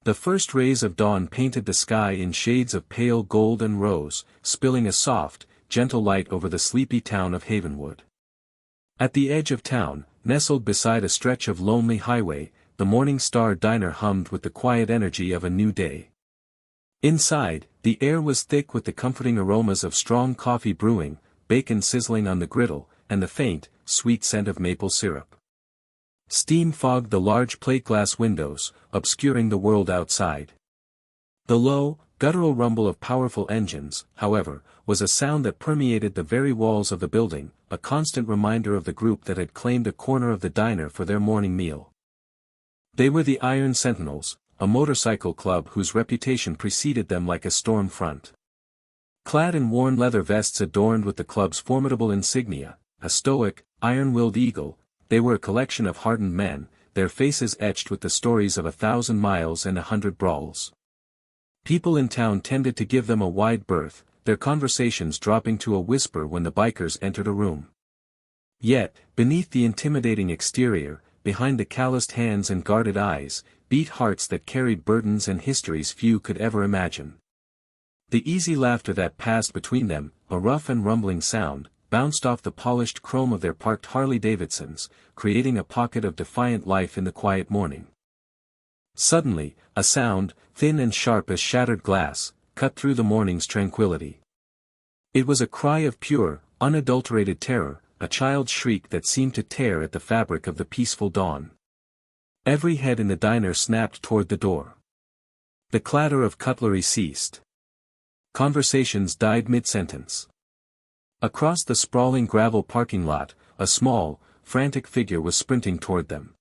The first rays of dawn painted the sky in shades of pale gold and rose, spilling a soft, gentle light over the sleepy town of Havenwood. At the edge of town, nestled beside a stretch of lonely highway, the Morning Star Diner hummed with the quiet energy of a new day. Inside, the air was thick with the comforting aromas of strong coffee brewing, bacon sizzling on the griddle, and the faint, sweet scent of maple syrup. Steam fogged the large plate-glass windows, obscuring the world outside. The low, guttural rumble of powerful engines, however, was a sound that permeated the very walls of the building, a constant reminder of the group that had claimed a corner of the diner for their morning meal. They were the Iron Sentinels, a motorcycle club whose reputation preceded them like a storm front. Clad in worn leather vests adorned with the club's formidable insignia, a stoic, iron-willed eagle, they were a collection of hardened men, their faces etched with the stories of 1,000 miles and 100 brawls. People in town tended to give them a wide berth, their conversations dropping to a whisper when the bikers entered a room. Yet, beneath the intimidating exterior, behind the calloused hands and guarded eyes, beat hearts that carried burdens and histories few could ever imagine. The easy laughter that passed between them, a rough and rumbling sound, bounced off the polished chrome of their parked Harley-Davidsons, creating a pocket of defiant life in the quiet morning. Suddenly, a sound, thin and sharp as shattered glass, cut through the morning's tranquility. It was a cry of pure, unadulterated terror, a child's shriek that seemed to tear at the fabric of the peaceful dawn. Every head in the diner snapped toward the door. The clatter of cutlery ceased. Conversations died mid-sentence. Across the sprawling gravel parking lot, a small, frantic figure was sprinting toward them.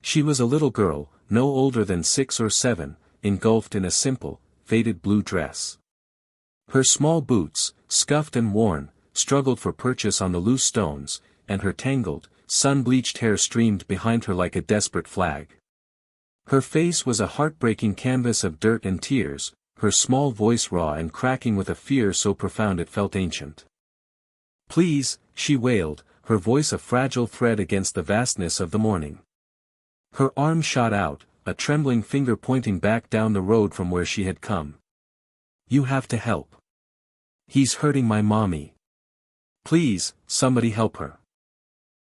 She was a little girl, no older than 6 or 7, engulfed in a simple, faded blue dress. Her small boots, scuffed and worn, struggled for purchase on the loose stones, and her tangled, sun-bleached hair streamed behind her like a desperate flag. Her face was a heartbreaking canvas of dirt and tears, her small voice raw and cracking with a fear so profound it felt ancient. "Please," she wailed, her voice a fragile thread against the vastness of the morning. Her arm shot out, a trembling finger pointing back down the road from where she had come. "You have to help. He's hurting my mommy. Please, somebody help her."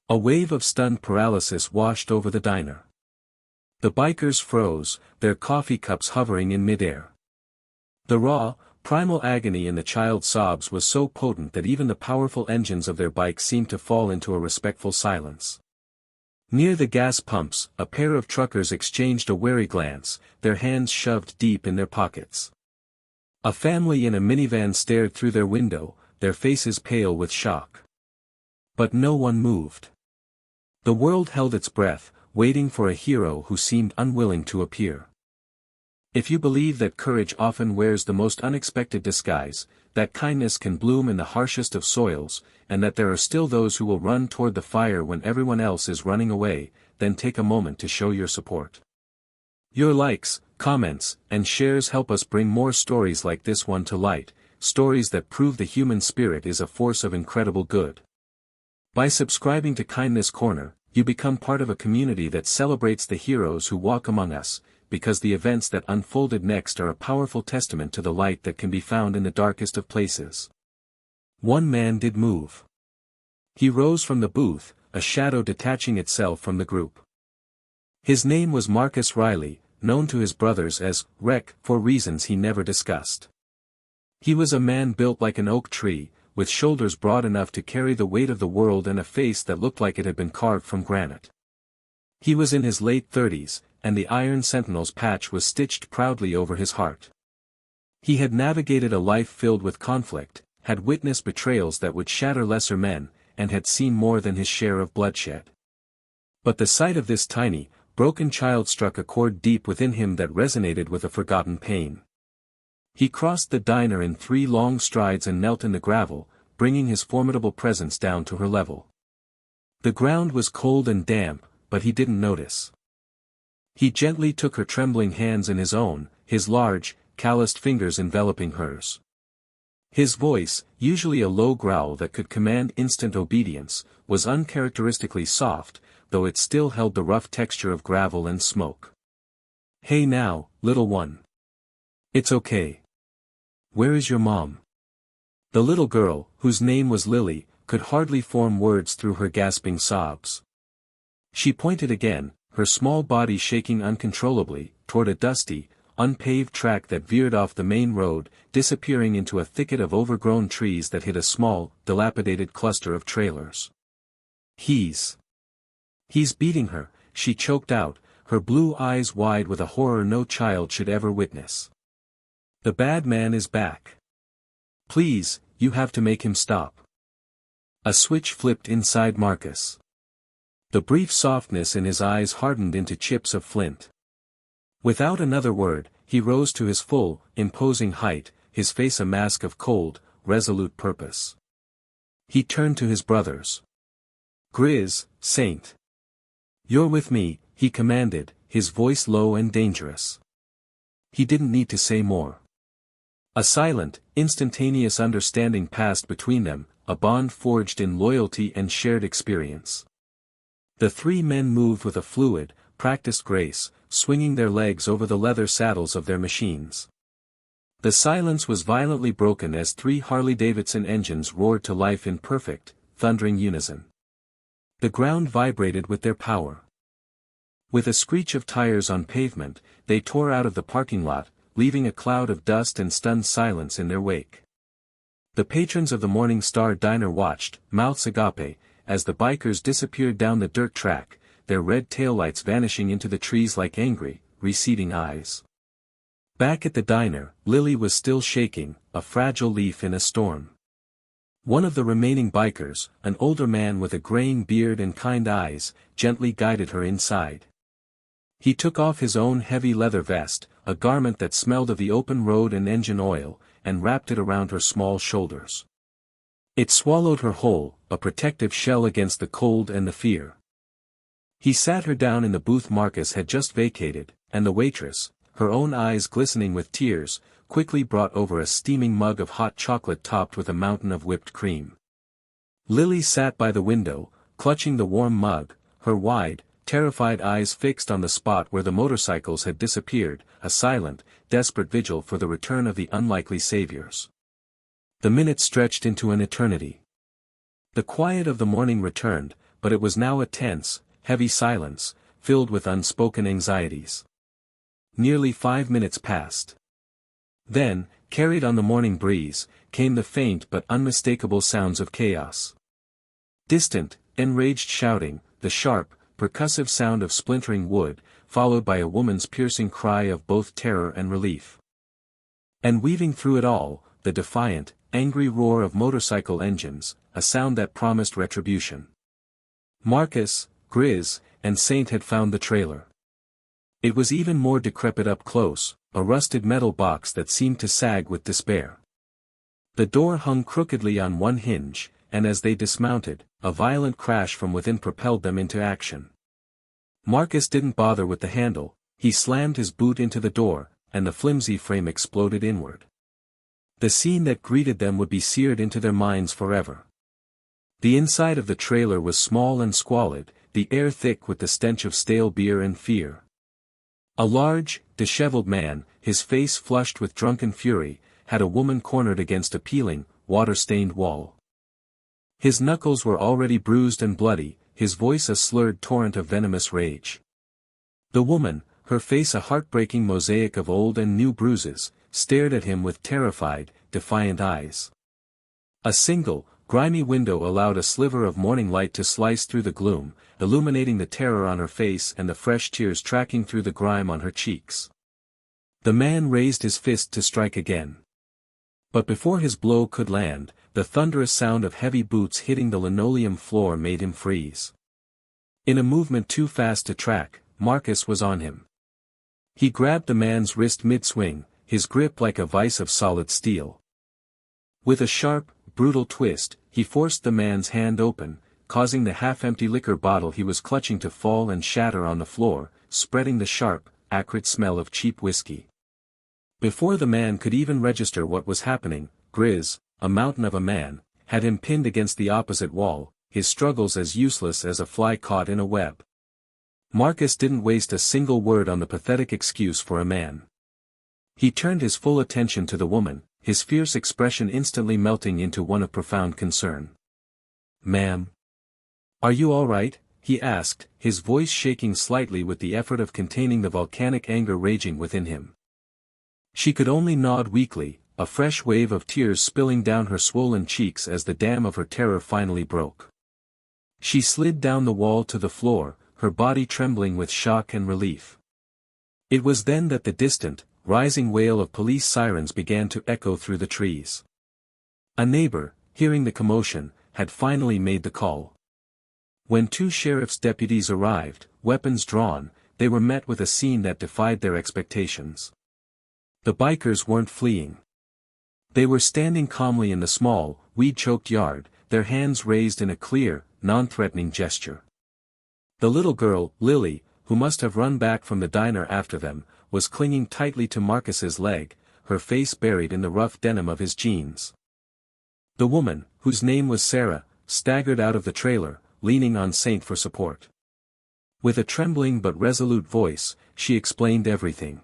A wave of stunned paralysis washed over the diner. The bikers froze, their coffee cups hovering in midair. The raw, primal agony in the child's sobs was so potent that even the powerful engines of their bikes seemed to fall into a respectful silence. Near the gas pumps, a pair of truckers exchanged a wary glance, their hands shoved deep in their pockets. A family in a minivan stared through their window, their faces pale with shock. But no one moved. The world held its breath, waiting for a hero who seemed unwilling to appear. If you believe that courage often wears the most unexpected disguise, that kindness can bloom in the harshest of soils, and that there are still those who will run toward the fire when everyone else is running away, then take a moment to show your support. Your likes, comments, and shares help us bring more stories like this one to light, stories that prove the human spirit is a force of incredible good. By subscribing to Kindness Corner, you become part of a community that celebrates the heroes who walk among us, because the events that unfolded next are a powerful testament to the light that can be found in the darkest of places. One man did move. He rose from the booth, a shadow detaching itself from the group. His name was Marcus Riley, known to his brothers as Rec for reasons he never discussed. He was a man built like an oak tree, with shoulders broad enough to carry the weight of the world and a face that looked like it had been carved from granite. He was in his late 30s, and the Iron Sentinel's patch was stitched proudly over his heart. He had navigated a life filled with conflict, had witnessed betrayals that would shatter lesser men, and had seen more than his share of bloodshed. But the sight of this tiny, broken child struck a chord deep within him that resonated with a forgotten pain. He crossed the diner in 3 long strides and knelt in the gravel, bringing his formidable presence down to her level. The ground was cold and damp, but he didn't notice. He gently took her trembling hands in his own, his large, calloused fingers enveloping hers. His voice, usually a low growl that could command instant obedience, was uncharacteristically soft, though it still held the rough texture of gravel and smoke. Hey now, little one. It's okay. Where is your mom? The little girl, whose name was Lily, could hardly form words through her gasping sobs. She pointed again, her small body shaking uncontrollably, toward a dusty, unpaved track that veered off the main road, disappearing into a thicket of overgrown trees that hid a small, dilapidated cluster of trailers. He's beating her, she choked out, her blue eyes wide with a horror no child should ever witness. The bad man is back. Please, you have to make him stop. A switch flipped inside Marcus. The brief softness in his eyes hardened into chips of flint. Without another word, he rose to his full, imposing height, his face a mask of cold, resolute purpose. He turned to his brothers. Grizz, Saint. You're with me, he commanded, his voice low and dangerous. He didn't need to say more. A silent, instantaneous understanding passed between them, a bond forged in loyalty and shared experience. The three men moved with a fluid, practiced grace, swinging their legs over the leather saddles of their machines. The silence was violently broken as three Harley-Davidson engines roared to life in perfect, thundering unison. The ground vibrated with their power. With a screech of tires on pavement, they tore out of the parking lot, leaving a cloud of dust and stunned silence in their wake. The patrons of the Morning Star Diner watched, mouths agape, as the bikers disappeared down the dirt track, their red taillights vanishing into the trees like angry, receding eyes. Back at the diner, Lily was still shaking, a fragile leaf in a storm. One of the remaining bikers, an older man with a graying beard and kind eyes, gently guided her inside. He took off his own heavy leather vest, a garment that smelled of the open road and engine oil, and wrapped it around her small shoulders. It swallowed her whole, a protective shell against the cold and the fear. He sat her down in the booth Marcus had just vacated, and the waitress, her own eyes glistening with tears, quickly brought over a steaming mug of hot chocolate topped with a mountain of whipped cream. Lily sat by the window, clutching the warm mug, her wide, terrified eyes fixed on the spot where the motorcycles had disappeared, a silent, desperate vigil for the return of the unlikely saviors. The minutes stretched into an eternity. The quiet of the morning returned, but it was now a tense, heavy silence, filled with unspoken anxieties. Nearly 5 minutes passed. Then, carried on the morning breeze, came the faint but unmistakable sounds of chaos. Distant, enraged shouting, the sharp, percussive sound of splintering wood, followed by a woman's piercing cry of both terror and relief. And weaving through it all, the defiant, angry roar of motorcycle engines, a sound that promised retribution. Marcus, Grizz, and Saint had found the trailer. It was even more decrepit up close, a rusted metal box that seemed to sag with despair. The door hung crookedly on one hinge, and as they dismounted, a violent crash from within propelled them into action. Marcus didn't bother with the handle, he slammed his boot into the door, and the flimsy frame exploded inward. The scene that greeted them would be seared into their minds forever. The inside of the trailer was small and squalid, the air thick with the stench of stale beer and fear. A large, disheveled man, his face flushed with drunken fury, had a woman cornered against a peeling, water-stained wall. His knuckles were already bruised and bloody, his voice a slurred torrent of venomous rage. The woman, her face a heartbreaking mosaic of old and new bruises, stared at him with terrified, defiant eyes. A single, grimy window allowed a sliver of morning light to slice through the gloom, illuminating the terror on her face and the fresh tears tracking through the grime on her cheeks. The man raised his fist to strike again. But before his blow could land, the thunderous sound of heavy boots hitting the linoleum floor made him freeze. In a movement too fast to track, Marcus was on him. He grabbed the man's wrist mid-swing, his grip like a vice of solid steel. With a sharp, brutal twist, he forced the man's hand open, causing the half-empty liquor bottle he was clutching to fall and shatter on the floor, spreading the sharp, acrid smell of cheap whiskey. Before the man could even register what was happening, Grizz, a mountain of a man, had him pinned against the opposite wall, his struggles as useless as a fly caught in a web. Marcus didn't waste a single word on the pathetic excuse for a man. He turned his full attention to the woman, his fierce expression instantly melting into one of profound concern. "Ma'am? Are you all right?" he asked, his voice shaking slightly with the effort of containing the volcanic anger raging within him. She could only nod weakly, a fresh wave of tears spilling down her swollen cheeks as the dam of her terror finally broke. She slid down the wall to the floor, her body trembling with shock and relief. It was then that the distant, rising wail of police sirens began to echo through the trees. A neighbor, hearing the commotion, had finally made the call. When two sheriff's deputies arrived, weapons drawn, they were met with a scene that defied their expectations. The bikers weren't fleeing. They were standing calmly in the small, weed-choked yard, their hands raised in a clear, non-threatening gesture. The little girl, Lily, who must have run back from the diner after them, was clinging tightly to Marcus's leg, her face buried in the rough denim of his jeans. The woman, whose name was Sarah, staggered out of the trailer, leaning on Saint for support. With a trembling but resolute voice, she explained everything.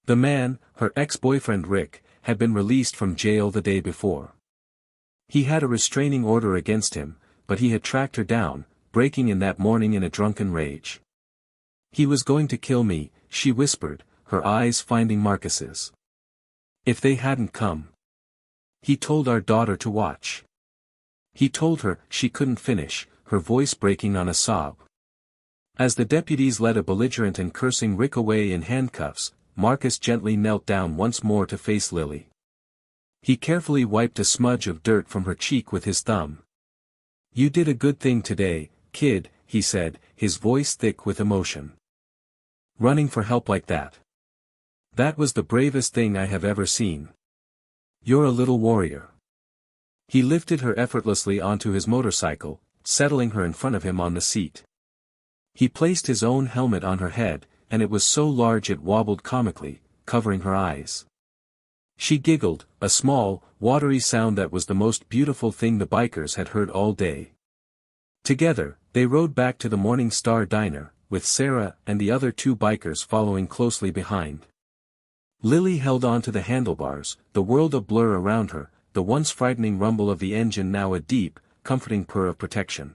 The man, her ex-boyfriend Rick, had been released from jail the day before. He had a restraining order against him, but he had tracked her down, breaking in that morning in a drunken rage. "He was going to kill me," she whispered, her eyes finding Marcus's. "If they hadn't come. He told our daughter to watch." He told her, she couldn't finish, her voice breaking on a sob. As the deputies led a belligerent and cursing Rick away in handcuffs, Marcus gently knelt down once more to face Lily. He carefully wiped a smudge of dirt from her cheek with his thumb. "You did a good thing today, kid," he said, his voice thick with emotion. "Running for help like that. That was the bravest thing I have ever seen. You're a little warrior." He lifted her effortlessly onto his motorcycle, settling her in front of him on the seat. He placed his own helmet on her head, and it was so large it wobbled comically, covering her eyes. She giggled, a small, watery sound that was the most beautiful thing the bikers had heard all day. Together, they rode back to the Morning Star Diner, with Sarah and the other two bikers following closely behind. Lily held on to the handlebars, the world a blur around her, the once frightening rumble of the engine now a deep, comforting purr of protection.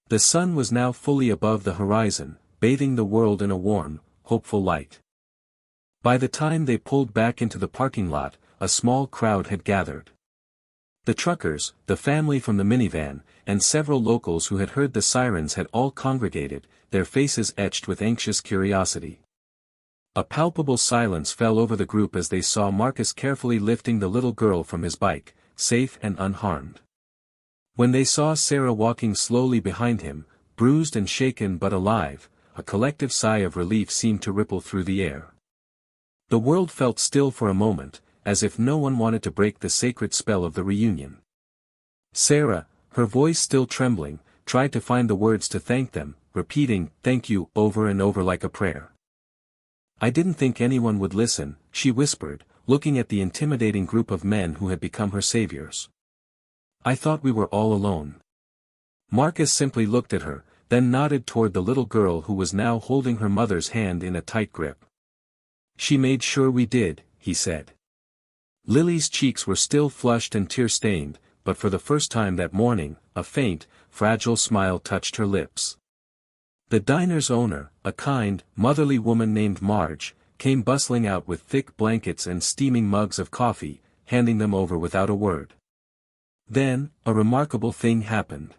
The sun was now fully above the horizon, bathing the world in a warm, hopeful light. By the time they pulled back into the parking lot, a small crowd had gathered. The truckers, the family from the minivan, and several locals who had heard the sirens had all congregated, their faces etched with anxious curiosity. A palpable silence fell over the group as they saw Marcus carefully lifting the little girl from his bike, safe and unharmed. When they saw Sarah walking slowly behind him, bruised and shaken but alive, a collective sigh of relief seemed to ripple through the air. The world felt still for a moment, as if no one wanted to break the sacred spell of the reunion. Sarah, her voice still trembling, tried to find the words to thank them, repeating, "Thank you," over and over like a prayer. "I didn't think anyone would listen," she whispered, looking at the intimidating group of men who had become her saviors. "I thought we were all alone." Marcus simply looked at her, then nodded toward the little girl who was now holding her mother's hand in a tight grip. "She made sure we did," he said. Lily's cheeks were still flushed and tear-stained, but for the first time that morning, a faint, fragile smile touched her lips. The diner's owner, a kind, motherly woman named Marge, came bustling out with thick blankets and steaming mugs of coffee, handing them over without a word. Then, a remarkable thing happened.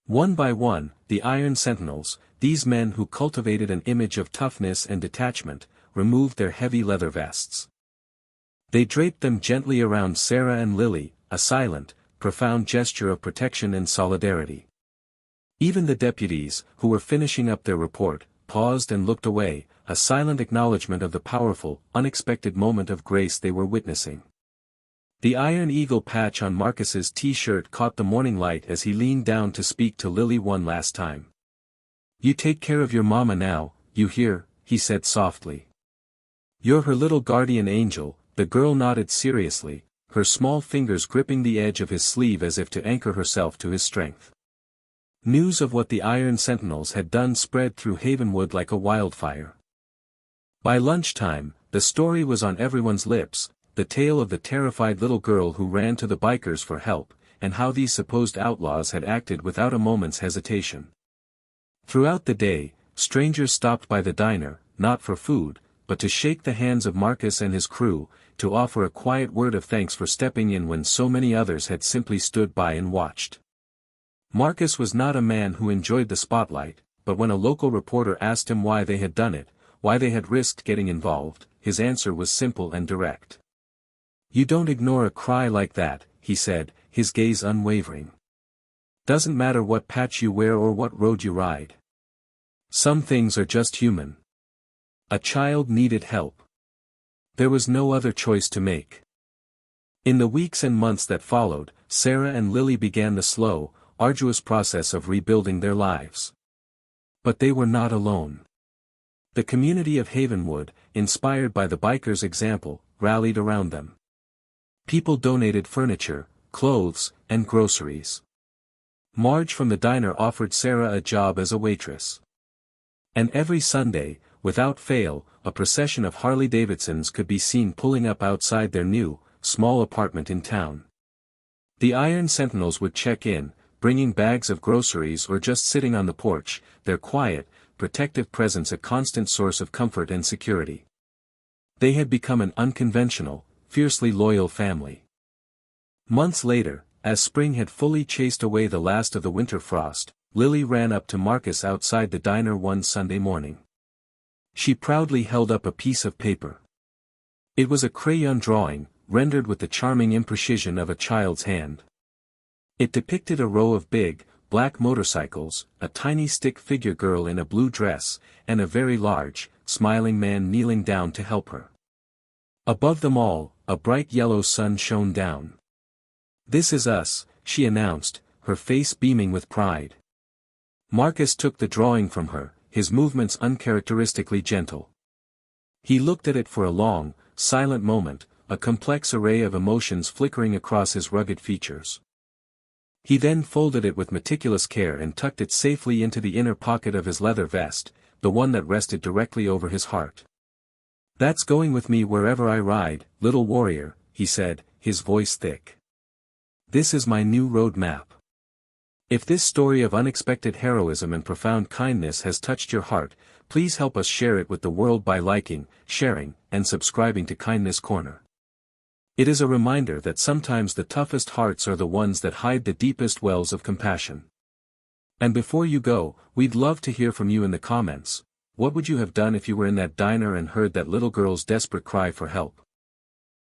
One by one, the Iron Sentinels, these men who cultivated an image of toughness and detachment, removed their heavy leather vests. They draped them gently around Sarah and Lily, a silent, profound gesture of protection and solidarity. Even the deputies, who were finishing up their report, paused and looked away, a silent acknowledgement of the powerful, unexpected moment of grace they were witnessing. The Iron Eagle patch on Marcus's t-shirt caught the morning light as he leaned down to speak to Lily one last time. "You take care of your mama now, you hear," he said softly. "You're her little guardian angel." The girl nodded seriously, her small fingers gripping the edge of his sleeve as if to anchor herself to his strength. News of what the Iron Sentinels had done spread through Havenwood like a wildfire. By lunchtime, the story was on everyone's lips, the tale of the terrified little girl who ran to the bikers for help, and how these supposed outlaws had acted without a moment's hesitation. Throughout the day, strangers stopped by the diner, not for food, but to shake the hands of Marcus and his crew, to offer a quiet word of thanks for stepping in when so many others had simply stood by and watched. Marcus was not a man who enjoyed the spotlight, but when a local reporter asked him why they had done it, why they had risked getting involved, his answer was simple and direct. "You don't ignore a cry like that," he said, his gaze unwavering. "Doesn't matter what patch you wear or what road you ride. Some things are just human." A child needed help. There was no other choice to make. In the weeks and months that followed, Sarah and Lily began the slow, arduous process of rebuilding their lives. But they were not alone. The community of Havenwood, inspired by the bikers' example, rallied around them. People donated furniture, clothes, and groceries. Marge from the diner offered Sarah a job as a waitress. And every Sunday, without fail, a procession of Harley-Davidsons could be seen pulling up outside their new, small apartment in town. The Iron Sentinels would check in, bringing bags of groceries or just sitting on the porch, their quiet, protective presence a constant source of comfort and security. They had become an unconventional, fiercely loyal family. Months later, as spring had fully chased away the last of the winter frost, Lily ran up to Marcus outside the diner one Sunday morning. She proudly held up a piece of paper. It was a crayon drawing, rendered with the charming imprecision of a child's hand. It depicted a row of big, black motorcycles, a tiny stick figure girl in a blue dress, and a very large, smiling man kneeling down to help her. Above them all, a bright yellow sun shone down. "This is us," she announced, her face beaming with pride. Marcus took the drawing from her, his movements uncharacteristically gentle. He looked at it for a long, silent moment, a complex array of emotions flickering across his rugged features. He then folded it with meticulous care and tucked it safely into the inner pocket of his leather vest, the one that rested directly over his heart. "That's going with me wherever I ride, little warrior," he said, his voice thick. "This is my new road map." If this story of unexpected heroism and profound kindness has touched your heart, please help us share it with the world by liking, sharing, and subscribing to Kindness Corner. It is a reminder that sometimes the toughest hearts are the ones that hide the deepest wells of compassion. And before you go, we'd love to hear from you in the comments. What would you have done if you were in that diner and heard that little girl's desperate cry for help?